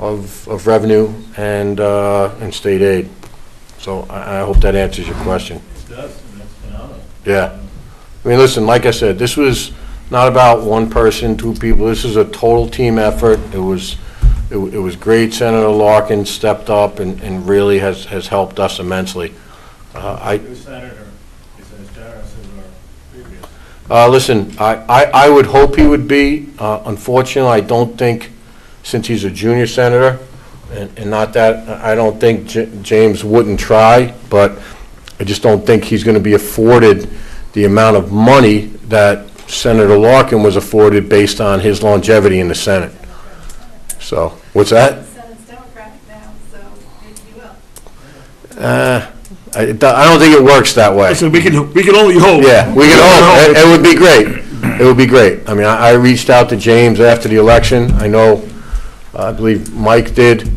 of revenue and state aid. So I hope that answers your question. It does, and that's phenomenal. Yeah. I mean, listen, like I said, this was not about one person, two people. This is a total team effort. It was great. Senator Larkin stepped up and really has helped us immensely. New senator is as generous as our previous. Listen, I would hope he would be. Unfortunately, I don't think, since he's a junior senator, and not that, I don't think James wouldn't try, but I just don't think he's going to be afforded the amount of money that Senator Larkin was afforded based on his longevity in the Senate. So, what's that? Senate's Democratic now, so maybe you will. I don't think it works that way. So we can only hope. Yeah, we can hope. It would be great. It would be great. I mean, I reached out to James after the election. I know, I believe Mike did.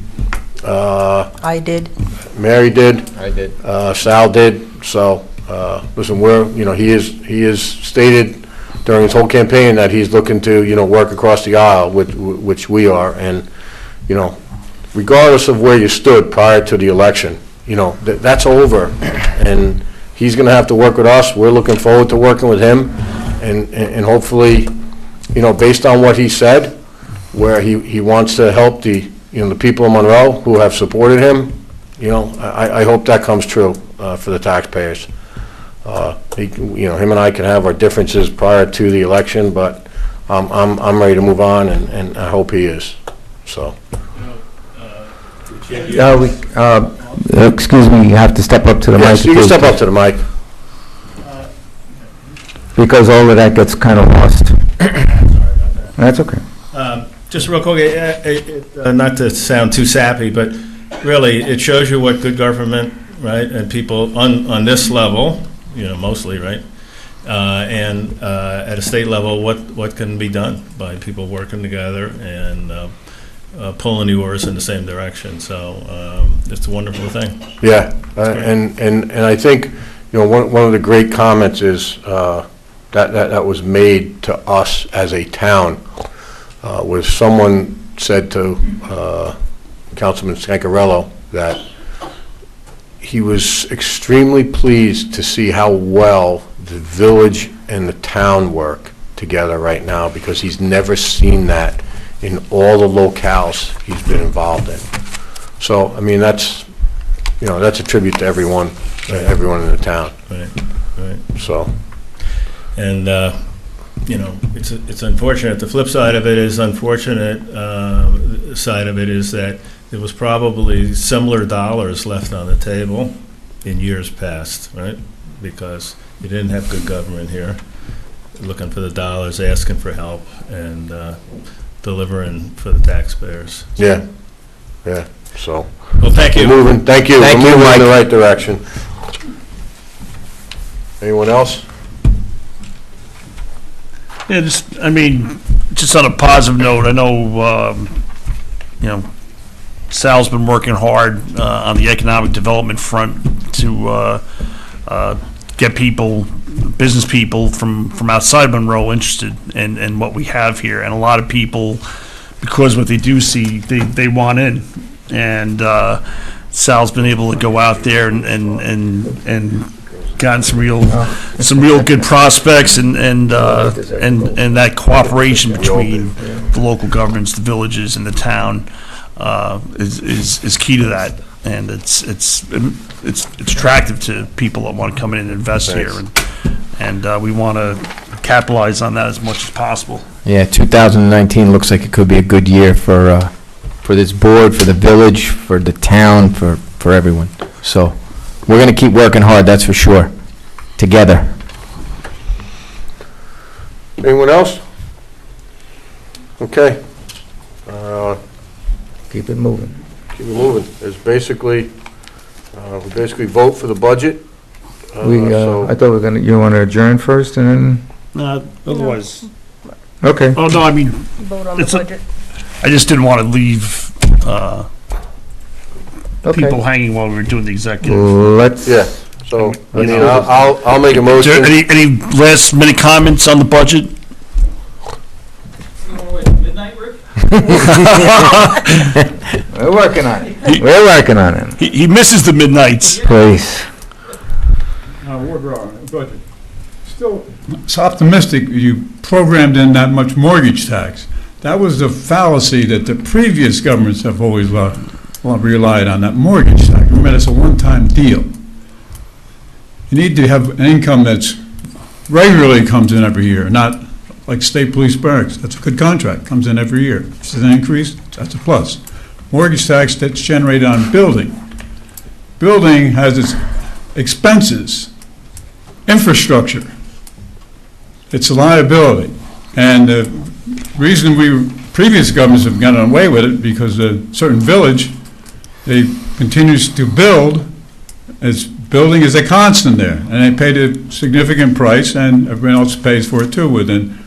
I did. Mary did. I did. Sal did. So, listen, he is stated during his whole campaign that he's looking to, work across the aisle, which we are. And, regardless of where you stood prior to the election, that's over. And he's going to have to work with us. We're looking forward to working with him. And hopefully, based on what he said, where he wants to help the people of Monroe who have supported him, I hope that comes true for the taxpayers. Him and I can have our differences prior to the election, but I'm ready to move on, and I hope he is. So. Excuse me, you have to step up to the mic. Yes, you can step up to the mic. Because all of that gets kind of lost. That's okay. Just real quick, not to sound too sappy, but really, it shows you what good government, right, and people on this level, mostly, right, and at a state level, what can be done by people working together and pulling the oars in the same direction. So it's a wonderful thing. Yeah, and I think, one of the great comments is that was made to us as a town, was someone said to Councilman Scancarello that he was extremely pleased to see how well the village and the town work together right now, because he's never seen that in all the locales he's been involved in. So, I mean, that's a tribute to everyone in the town. Right. So. And, it's unfortunate. The flip side of it is unfortunate. Side of it is that there was probably similar dollars left on the table in years past, right? Because you didn't have good government here, looking for the dollars, asking for help, and delivering for the taxpayers. Yeah. So. Well, thank you. Thank you. We're moving in the right direction. Anyone else? Yeah, just on a positive note, I know, Sal's been working hard on the economic development front to get business people from outside Monroe interested in what we have here. And a lot of people, because what they do see, they want in. And Sal's been able to go out there and gotten some real good prospects, and that cooperation between the local governments, the villages, and the town is key to that, and it's attractive to people that want to come in and invest here, and we want to capitalize on that as much as possible. Yeah, 2019 looks like it could be a good year for this board, for the village, for the town, for everyone. So we're going to keep working hard, that's for sure, together. Anyone else? Okay. Keep it moving. Keep it moving. There's basically, we basically vote for the budget. I thought we were gonna, you want to adjourn first and Otherwise, then? Okay. oh no, I mean, Vote on the It's a- budget. I just didn't want to leave people Okay. hanging while we were doing the executive. Let's. Yeah, so, I mean, I'll make a Is there motion. any last minute comments on the budget? Midnight, Rick? We're working on it. We're working on it. He misses the midnights. Please. Budget. Still, it's optimistic you programmed in that much mortgage tax. That was the fallacy that the previous governments have always relied on, that mortgage tax. Remember, it's a one-time deal. You need to have an income that's regularly comes in every year, not like state police barracks. That's a good contract, comes in every year. If it's an increase, that's a plus. Mortgage tax that's generated on building. Building has its expenses, infrastructure. It's a liability. And the reason previous governments have gotten away with it, because a certain village, they continues to build, building is a constant there, and they paid a significant price, and everyone else pays for it too, within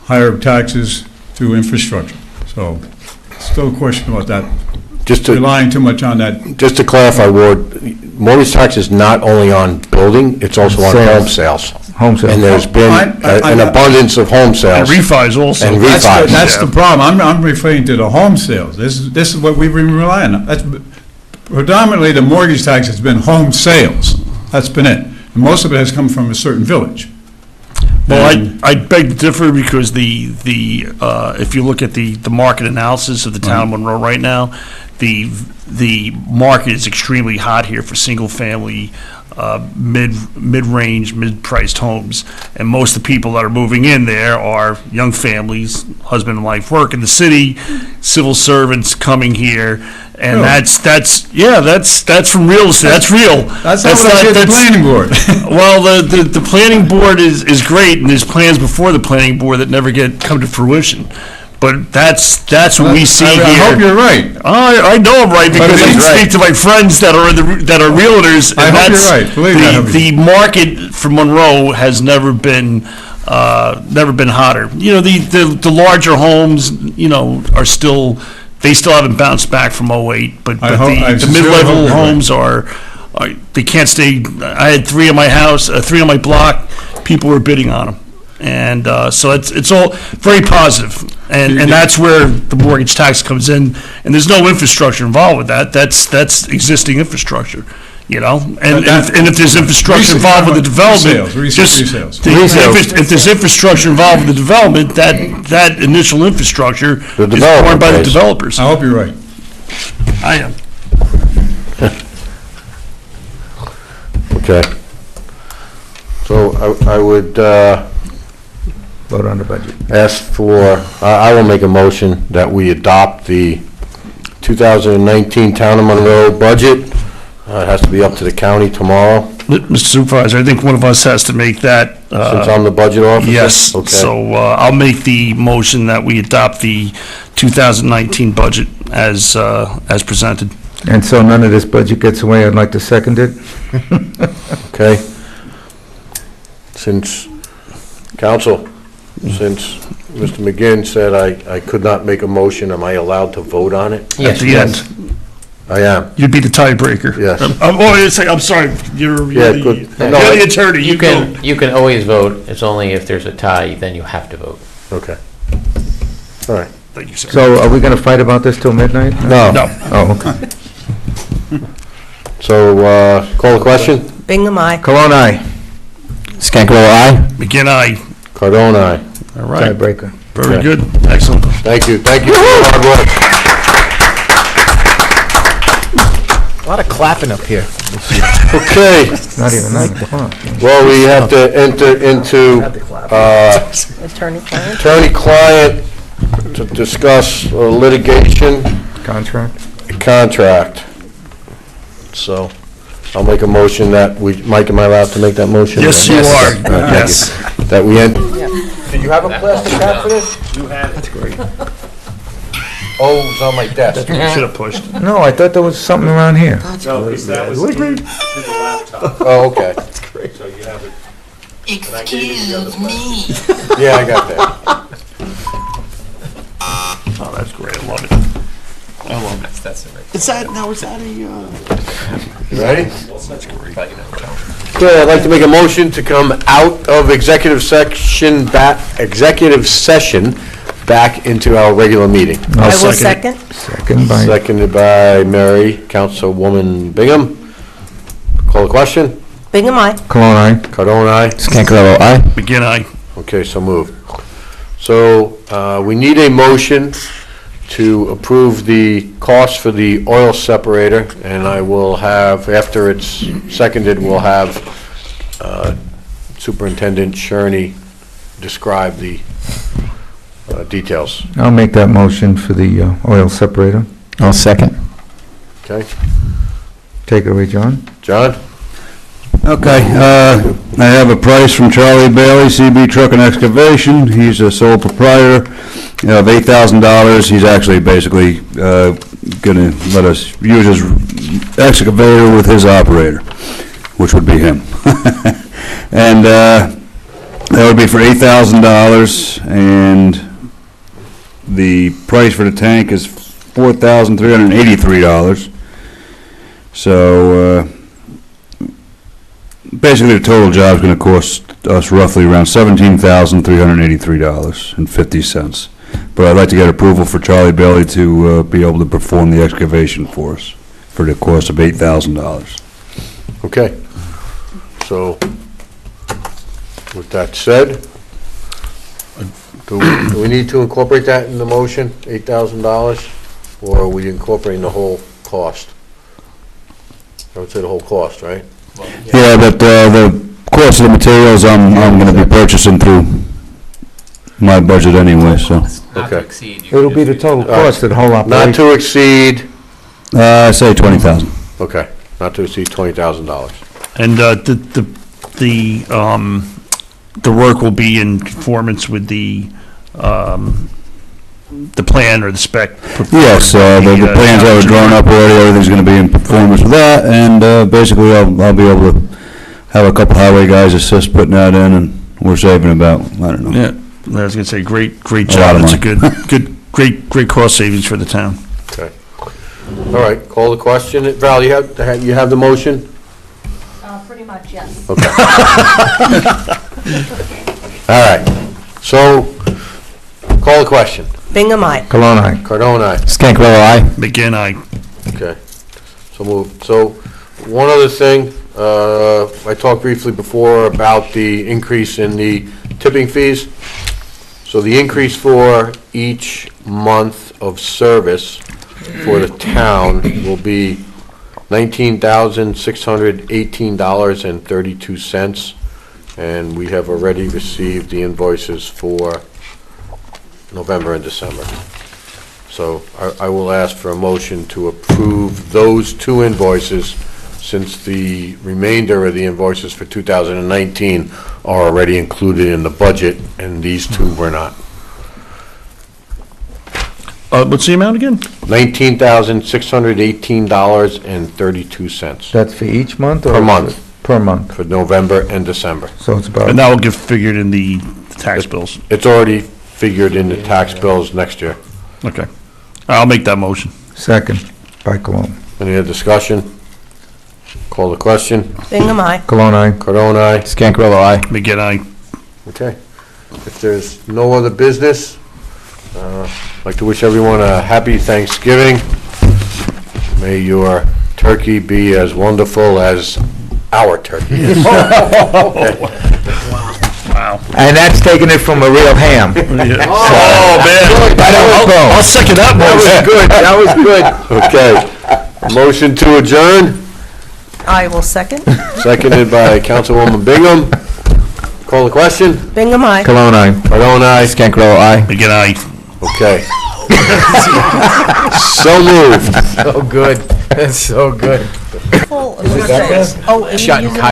higher taxes through infrastructure. So, still a question about that, Just to, relying too much on that. just to clarify, Ward, mortgage tax is not only on building, it's also on home sales. Home sales. And there's been an abundance of home And sales. refis also. And That's the- refis. That's the problem. I'm referring to the home sales. This is what we've been relying on. That's predominantly the mortgage tax has been home sales. That's been it. And most of it has come from a certain village. Well, And- I beg to differ, because if you look at the market analysis of the town of Monroe right now, the market is extremely hot here for single-family, mid-range, mid-priced homes. And most of the people that are moving in there are young families, husband and wife work in the city, civil servants coming here. And Really? that's from real estate, that's real. That's not what I did at the planning board. Well, the planning board is great, and there's plans before the planning board that never come to fruition. But that's what we see here. I hope you're right. I know I'm right, because I he's speak to my friends that are realtors. I and hope you're that's- right. Believe me, I hope The market for Monroe has never been hotter. You know, the larger homes, are still, they still haven't bounced back from '08, but I the sincerely mid-level hope you're right. homes are, they can't stay. I had 3 on my house, 3 on my block, people were bidding on them. And so it's all very positive. And that's where the mortgage tax comes in. And there's no infrastructure involved with that. That's existing infrastructure, And if there's infrastructure involved with the development, Resales. if there's infrastructure involved with the development, that initial infrastructure The is borne by the developer pays. developers. I hope you're right. I am. Okay. So I would Vote on the budget. ask for, I will make a motion that we adopt the 2019 Town of Monroe budget. It has to be up to the county tomorrow, Mr. Supervisor, I think one of us has to make that. since I'm the budget officer. Yes, Okay. so I'll make the motion that we adopt the 2019 budget as presented. And so none of this budget gets away, I'd like to second it. Okay. Since Mr. McGinn said I could not make a motion, am I allowed to vote on it? At the end, I am, you'd be the tiebreaker. yes. I'm sorry, you're Yeah, the good. No, you're the attorney, you go. You can always vote, it's only if there's a tie, then you have to vote. Okay. All right. Thank you, sir. So are we going to fight about this till midnight? No. Oh, okay. So, call the question? Bingham, aye. Cologne, aye. Scankarella, aye? McGinn, aye. Cardone, aye. All right, Tiebreaker. very Okay. good, excellent. Thank you for your hard work. A lot of clapping up here. Okay, Not even 9 o'clock. well, we have to enter into Attorney-client. attorney-client to discuss litigation Contract? contract. So, I'll make a motion that Mike, am I allowed to make that motion? Yes, you are, Thank you. yes. That we end. Do you have a plastic cap for this? That's great. Oh, it's on my desk. Should have pushed. No, I thought there was something around here. Oh, okay. That's great. So you have it. Excuse me. Yeah, I got that. Oh, that's great, I love it. I love it. Is that a, You ready? that's great. Okay, I'd like to make a motion to come out of executive session back into our regular meeting. I will second. Second by, Seconded by Mary, Councilwoman Bingham. Call the question? Bingham, aye. Cologne, aye. Cardone, aye. Scancarello, aye. Begin I. Okay, so moved. So, we need a motion to approve the cost for the oil separator, and I will have, after it's seconded, we'll have Superintendent Sherney describe the details. I'll make that motion for the oil separator. I'll second. Okay? Take it away, John. John? Okay, I have a price from Charlie Bailey, CB Truck and Excavation. He's a sole proprietor of $8,000. He's actually basically gonna let us use his excavator with his operator, which would be him. And that would be for $8,000, and the price for the tank is $4,383. So, basically, the total job's gonna cost us roughly around $17,383.50. But I'd like to get approval for Charlie Bailey to be able to perform the excavation for us for the cost of $8,000. Okay. So, with that said, do we need to incorporate that in the motion, $8,000? Or are we incorporating the whole cost? I would say the whole cost, right? Yeah, but the cost of the materials I'm gonna be purchasing through my budget anyway, so. Okay. It'll be the total cost of the whole Not operation. to exceed, I say 20,000. okay, not to exceed $20,000. And the work will be in conformance with the plan or the spec. Yes, the plans that were drawn up already, everything's gonna be in performance with that, and basically I'll be able to have a couple highway guys assist putting that in, and we're saving about, I don't know. Yeah, I was gonna say, great A lot job. of It's a money. good, great cost savings for the town. Okay. All right, call the question. Val, you have the motion? Pretty much, yes. Okay. All right, so, call the question. Bingham, aye. Cologne, aye. Cardone, aye. Scancarello, aye. Begin I. Okay, so moved. So, one other thing, I talked briefly before about the increase in the tipping fees. So the increase for each month of service for the town will be $19,618.32, and we have already received the invoices for November and December. So I will ask for a motion to approve those two invoices, since the remainder of the invoices for 2019 are already included in the budget, and these two were not. What's the amount again? $19,618.32 That's for each month or? Per month. Per month. for November and December. So it's about. And that will get figured in the tax bills. It's already figured in the tax bills next year. Okay. I'll make that motion. Second by Cologne. Any other discussion? Call the question. Bingham, aye. Cologne, aye. Cardone, aye. Scancarello, aye. Begin I. Okay. If there's no other business, I'd like to wish everyone a happy Thanksgiving. May your turkey be as wonderful as our turkey is. Wow. And that's taking it from a real ham. Oh, man. I'll second that motion. Okay. Motion to adjourn, I will second. seconded by Councilwoman Bingham. Call the question. Bingham, aye. Cologne, aye. Cardone, aye. Scancarello, aye. Begin I. Okay. So moved. So good. That's so good. Oh, and you Shut use it and